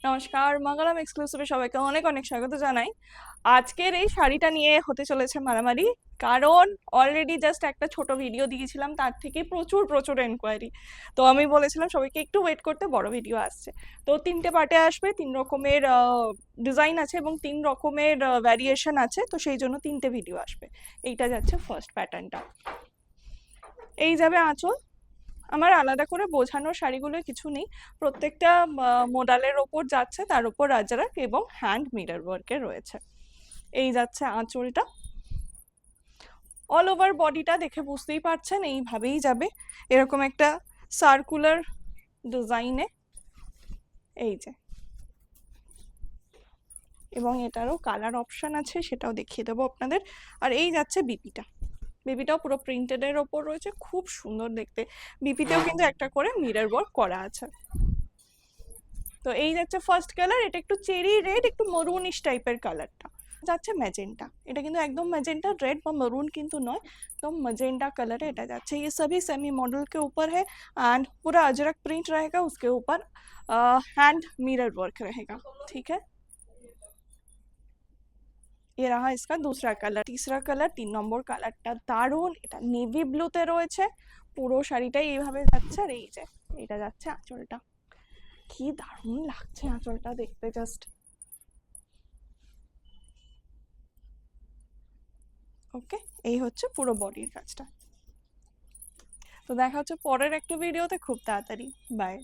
নমস্কার, মঙ্গলম এক্সক্লুসিভে সবাইকে অনেক অনেক স্বাগত জানাই। আজকের এই শাড়িটা নিয়ে হতে চলেছে মারামারি, কারণ অলরেডি জাস্ট একটা ছোট ভিডিও দিয়েছিলাম, তার থেকে প্রচুর প্রচুর এনকোয়ারি। তো আমি বলেছিলাম সবাইকে একটু ওয়েট করতে, বড় ভিডিও আসছে। তো 3টে পার্টে আসবে, 3 রকমের ডিজাইন আছে এবং 3 রকমের ভ্যারিয়েশন আছে, তো সেই জন্য 3টে ভিডিও আসবে। এইটা যাচ্ছে ফার্স্ট প্যাটার্নটা। এই যাবে আঁচল। আমার আলাদা করে বোঝানোর শাড়িগুলো কিছু নেই, প্রত্যেকটা মোডালের ওপর যাচ্ছে, তার উপর রাজারাক এবং হ্যান্ড মিরর ওয়ার্কে রয়েছে। এই যাচ্ছে আঁচলটা। অল ওভার বডিটা দেখে বুঝতেই পারছেন এইভাবেই যাবে, এরকম একটা সার্কুলার ডিজাইনে। এই যে, এবং এটারও কালার অপশন আছে, সেটাও দেখিয়ে দেবো আপনাদের। আর এই যাচ্ছে বিপিটা। বিপিটাও পুরো প্রিন্টেড এর ওপর রয়েছে, খুব সুন্দর দেখতে। বিপিতেও কিন্তু একটা করে মিরর ওয়ার্ক করা আছে। তো এই যাচ্ছে ফার্স্ট কালার, এটা একটু চেরি রেড, একটু মরুনিশ টাইপের কালারটা। যাচ্ছে ম্যাজেন্টা, এটা কিন্তু একদম ম্যাজেন্টা, रेड বা मरून কিন্তু নয়, एकदम मजेंटा कलर है। এটা যাচ্ছে, ये सभी सेमी मॉडल के ऊपर है एंड पूरा अजरक प्रिंट रहेगा, उसके ऊपर हैंड मिरर वर्क रहेगा। ठीक है, ये रहा इसका दूसरा कलर। तीसरा कलर, 3 নম্বর কালারটা দারুণ, এটা নেভি ব্লুতে রয়েছে। পুরো শাড়িটাই এইভাবে যাচ্ছে। আর এই যে, এটা যাচ্ছে আঁচলটা, কি দারুণ লাগছে আঁচলটা দেখতে জাস্ট। ওকে, এই হচ্ছে পুরো বডির কাজটা। তো দেখা হচ্ছে পরের একটা ভিডিওতে খুব তাড়াতাড়ি। বাই।